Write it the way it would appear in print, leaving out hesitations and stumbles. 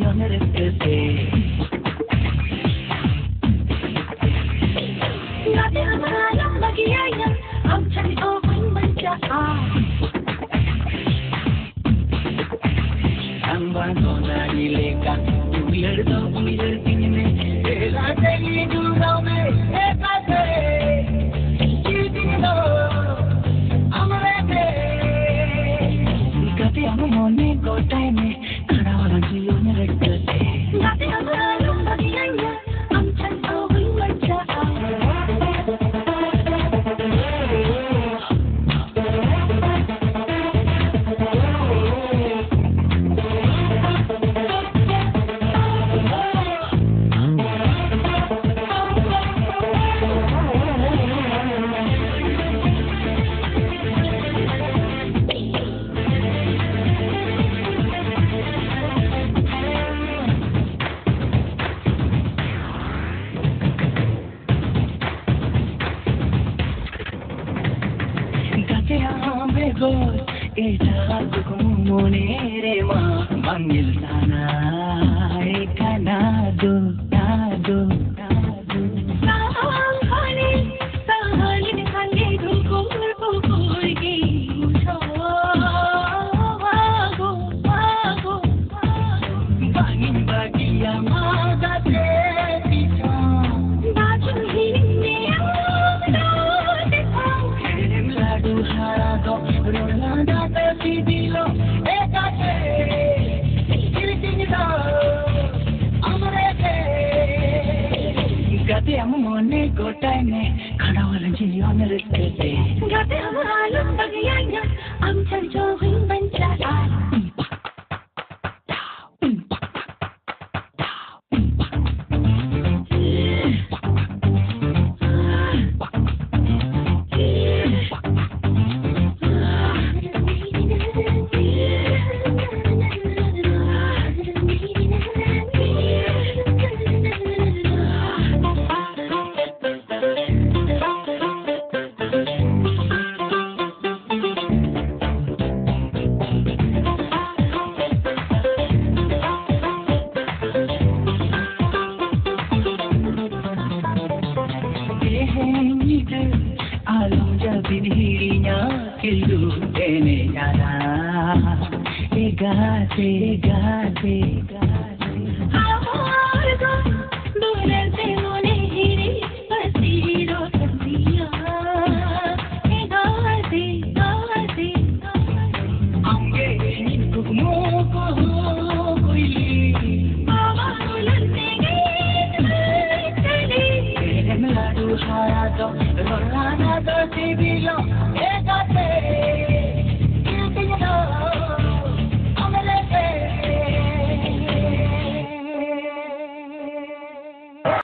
on the day. Ngati hamara lam bagiya am chali o win bancha Amba dona nileka ulir do ulir tinne ela tegi dura me ekate chidino amare te ngati am mone go time khada wala jiyo ne rekte ngati hamara lam bagiya am chali o win bancha Ita kumonere ma mangil sana ekanado nado sahani sahani khali dukul bukugi usho wago wago bangin bagiya magate pita bajun hinne amdo dekho kerem ladu harado rolanda Dilo, ekate, kiritinida, amarete. Gate amone go time, khada wala jiyo ne rekte. Gate amara bagiya, am chal jo hin bancha. Rolanda do Sibilo, ekate.